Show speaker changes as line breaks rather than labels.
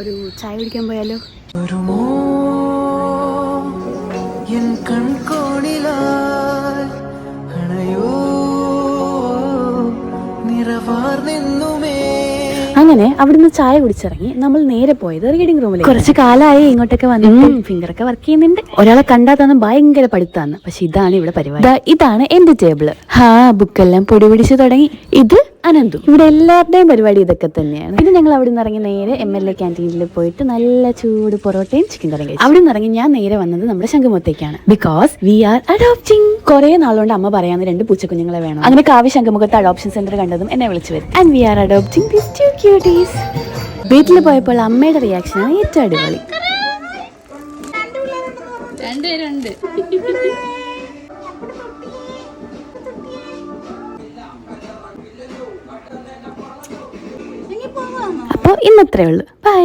ഒരു ചായ കുടിക്കാൻ പോയാലോ? അങ്ങനെ അവിടുന്ന് ചായ കുടിച്ചിറങ്ങി നമ്മൾ നേരെ പോയത് റീഡിംഗ് റൂമിൽ. കുറച്ച് കാലമായി ഇങ്ങോട്ടൊക്കെ വന്നിട്ട് ഫിംഗറൊക്കെ വർക്ക് ചെയ്യുന്നുണ്ട്. ഒരാളെ കണ്ടാൽ തന്നെ ഭയങ്കര പഠിത്താന്ന്. പക്ഷെ ഇതാണ് ഇവിടെ പരിപാടി. ഇതാണ് എന്റെ ടേബിള്. ബുക്കെല്ലാം പൊടി പിടിച്ച് തുടങ്ങി. ഇത് അനന്തു. ഇവിടെ എല്ലാവരുടെയും പരിപാടി ഇതൊക്കെ തന്നെയാണ്. പിന്നെ ഞങ്ങൾ അവിടെ നിന്ന് ഇറങ്ങി നേരെ MLA ക്യാൻറ്റീനിൽ പോയിട്ട് നല്ല ചൂട് പൊറോട്ടയും ചിക്കൻ കറിയും കഴിച്ചു. അവിടെ നിന്ന് ഇറങ്ങി ഞാൻ നേരെ വന്നത് നമ്മുടെ ശംഖുമുഖത്തേക്കാണ്. Because we are adopting. കുറെ നാളുകൊണ്ട് അമ്മ പറയാന്ന് 2 പൂച്ചക്കുഞ്ഞുങ്ങളെ വേണം. അങ്ങനെ കാവ്യ ശംഖുമുഖത്ത് അഡോപ്ഷൻ സെന്റർ കണ്ടതും എന്നെ വിളിച്ചു വരും. And we are adopting these 2 cuties. വീട്ടിൽ പോയപ്പോൾ അമ്മയുടെ റിയാക്ഷനാണ് ഏറ്റവും അടിപൊളി. അപ്പോൾ ഇന്നത്രേ ഉള്ളൂ. ബൈ.